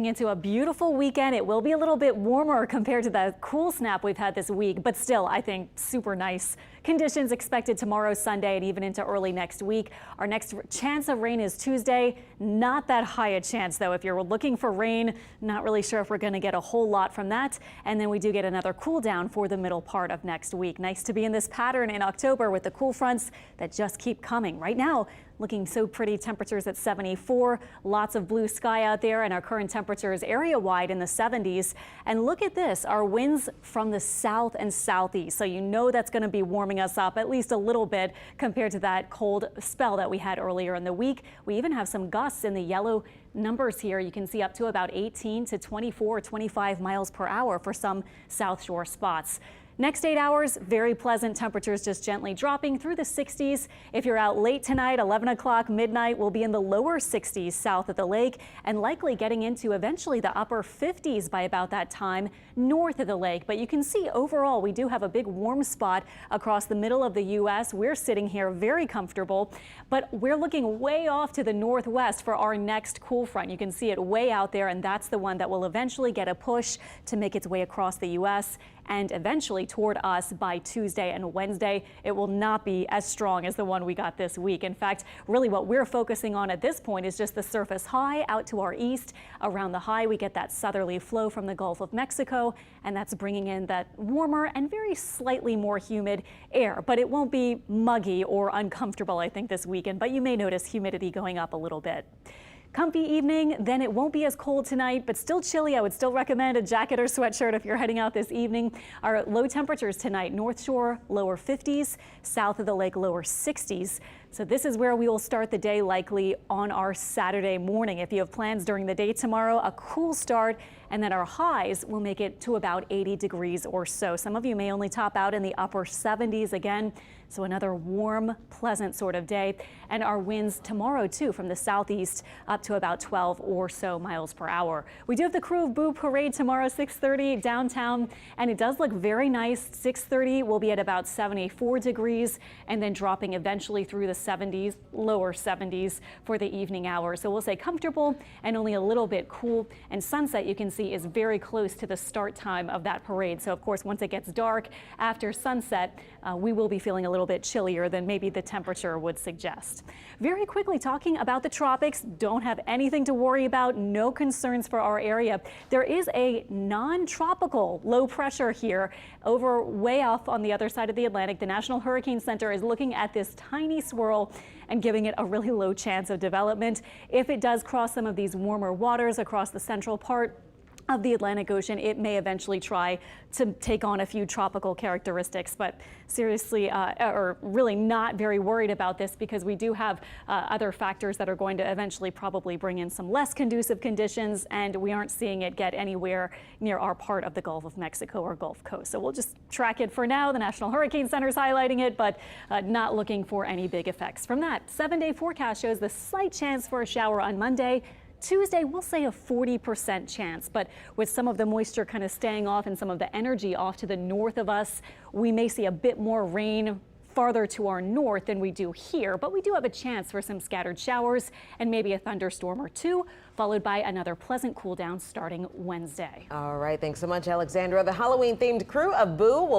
Into a beautiful weekend. It will be a little bit warmer compared to the cool snap we've had this week, but still, I think super nice conditions expected tomorrow, Sunday, and even into early next week. Our next chance of rain is Tuesday. Not that high a chance, though. If you're looking for rain, not really sure if we're going to get a whole lot from that. And then we do get another cool down for the middle part of next week. Nice to be in this pattern in October with the cool fronts that just keep coming. Right now, looking so pretty, temperatures at 74, lots of blue sky out there, and our current temperature is area-wide in the 70s. And look at this, our winds from the south and southeast. So you know that's going to be warming us up at least a little bit compared to that cold spell that we had earlier in the week. We even have some gusts in the yellow numbers here. You can see up to about 18 to 24, 25 miles per hour for some South Shore spots. Next 8 hours, very pleasant temperatures, just gently dropping through the 60s. If you're out late tonight, 11 o'clock, midnight, we'll be in the lower 60s south of the lake and likely getting into eventually the upper 50s by about that time north of the lake. But you can see overall, we do have a big warm spot across the middle of the U.S. We're sitting here very comfortable, but we're looking way off to the northwest for our next cool front. You can see it way out there, and that's the one that will eventually get a push to make its way across the U.S. and eventually toward us by Tuesday and Wednesday. It will not be as strong as the one we got this week. In fact, really what we're focusing on at this point is just the surface high out to our east. Around the high, we get that southerly flow from the Gulf of Mexico, and that's bringing in that warmer and very slightly more humid air. But it won't be muggy or uncomfortable, I think, this weekend, but you may notice humidity going up a little bit. Comfy evening, then it won't be as cold tonight, but still chilly. I would still recommend a jacket or sweatshirt if you're heading out this evening. Our low temperatures tonight, North Shore, lower 50s, south of the lake, lower 60s. So this is where we will start the day likely on our Saturday morning. If you have plans during the day tomorrow, a cool start, and then our highs will make it to about 80 degrees or so. Some of you may only top out in the upper 70s again. So another warm, pleasant sort of day. And our winds tomorrow, too, from the southeast up to about 12 or so miles per hour. We do have the Crew of Boo Parade tomorrow, 6:30 downtown, and it does look very nice. 6:30 will be at about 74 degrees and then dropping eventually through the 70s, lower 70s for the evening hours. So we'll say comfortable and only a little bit cool. And sunset, you can see, is very close to the start time of that parade. So, of course, once it gets dark after sunset, we will be feeling a little bit chillier than maybe the temperature would suggest. Very quickly, talking about the tropics, don't have anything to worry about, no concerns for our area. There is a non-tropical low pressure here over way off on the other side of the Atlantic. The National Hurricane Center is looking at this tiny swirl and giving it a really low chance of development. If it does cross some of these warmer waters across the central part of the Atlantic Ocean, it may eventually try to take on a few tropical characteristics, but seriously, or really not very worried about this because we do have other factors that are going to eventually probably bring in some less conducive conditions, and we aren't seeing it get anywhere near our part of the Gulf of Mexico or Gulf Coast. So we'll just track it for now. The National Hurricane Center is highlighting it, but not looking for any big effects from that. 7-day forecast shows the slight chance for a shower on Monday. Tuesday, we'll say a 40% chance, but with some of the moisture kind of staying off and some of the energy off to the north of us, we may see a bit more rain farther to our north than we do here, but we do have a chance for some scattered showers and maybe a thunderstorm or two, followed by another pleasant cool down starting Wednesday. All right, thanks so much, Alexandra. The Halloween-themed Crew of Boo will